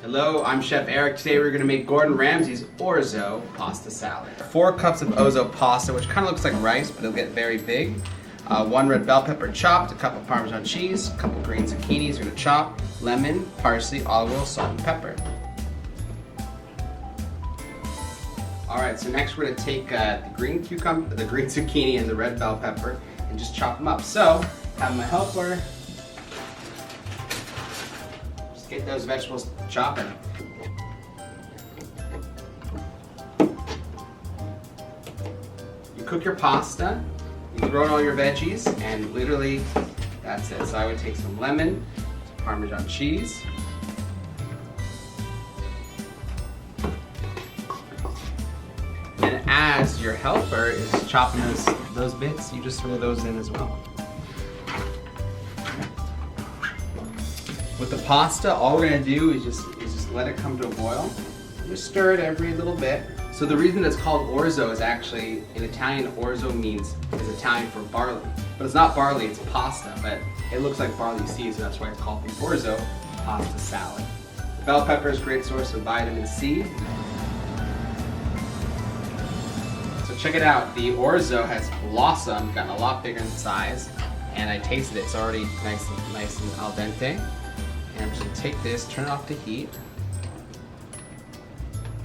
Hello, I'm Chef Eric. Today we're going to make Gordon Ramsay's Orzo pasta salad. 4 cups of Orzo pasta, which kind of looks like rice, but it'll get very big. 1 red bell pepper chopped, a cup of Parmesan cheese, a couple green zucchinis we're going to chop, lemon, parsley, olive oil, salt, and pepper. Alright, so next we're going to take the green zucchini and the red bell pepper and just chop them up. So, have my helper just get those vegetables chopping. You cook your pasta, you throw in all your veggies, and literally that's it. So I would take some lemon, some Parmesan cheese, and as your helper is chopping those bits, you just throw those in as well. With the pasta, all we're gonna do is just let it come to a boil. Just stir it every little bit. So the reason it's called orzo is actually, in Italian, orzo is Italian for barley. But it's not barley, it's pasta, but it looks like barley seeds, so that's why it's called the orzo pasta salad. Bell pepper is a great source of vitamin C. So check it out, the orzo has blossomed, gotten a lot bigger in size, and I tasted it, it's already nice and al dente. And I'm just going to take this, turn it off the heat,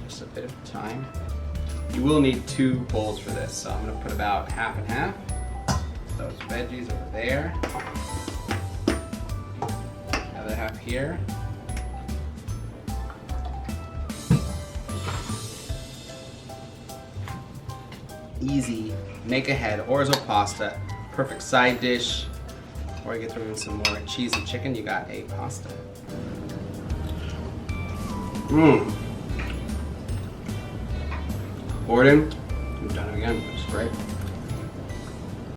just a bit of time. You will need 2 bowls for this, so I'm going to put about half and half. Those veggies over there, other half here. Easy, make ahead, orzo pasta, perfect side dish. Or you can throw in some more cheese and chicken, you got a pasta. Gordon, we've done it again, which is great.